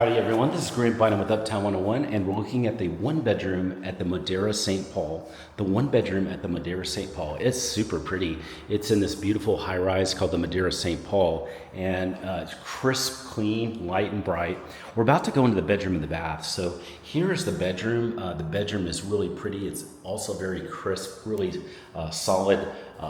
Howdy everyone, this is Grant Bynum with Uptown 101, and we're looking at the one bedroom at the Modera St. Paul. The one bedroom at the Modera St. Paul. It's super pretty. It's in this beautiful high rise called the Modera St. Paul, and it's crisp, clean, light, and bright. We're about to go into the bedroom and the bath. So here is the bedroom. The bedroom is really pretty. It's also very crisp, really solid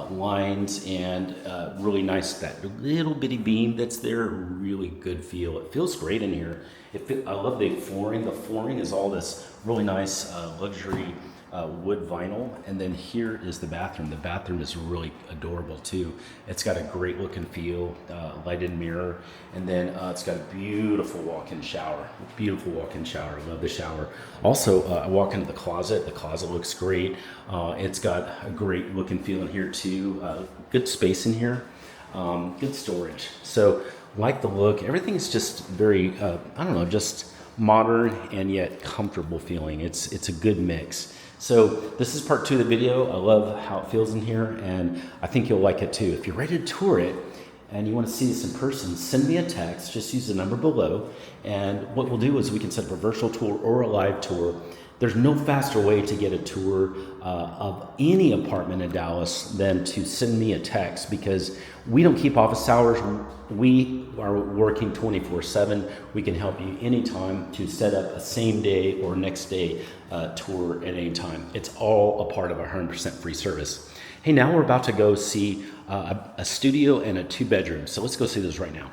lines, and really nice. That little bitty beam that's there, really good feel. It feels great in here. I love the flooring. The flooring is all this really nice luxury wood vinyl. And then here is the bathroom. The bathroom is really adorable too. It's got a great look and feel, lighted mirror. And then it's got a beautiful walk-in shower. Beautiful walk-in shower. I love the shower. Also, I walk into the closet. The closet looks great. It's got a great look and feel in here too. Good space in here. Good storage. So, like the look, everything is just very, I don't know, just modern and yet comfortable feeling. It's a good mix. So this is part 2 of the video. I love how it feels in here, and I think you'll like it too. If you're ready to tour it and you want to see this in person, send me a text. Just use the number below, and what we'll do is we can set up a virtual tour or a live tour. There's no faster way to get a tour of any apartment in Dallas than to send me a text, because we don't keep office hours. We are working 24/7. We can help you anytime to set up a same day or next day tour at any time. It's all a part of our 100% free service. Hey, now we're about to go see a studio and a 2-bedroom. So let's go see those right now.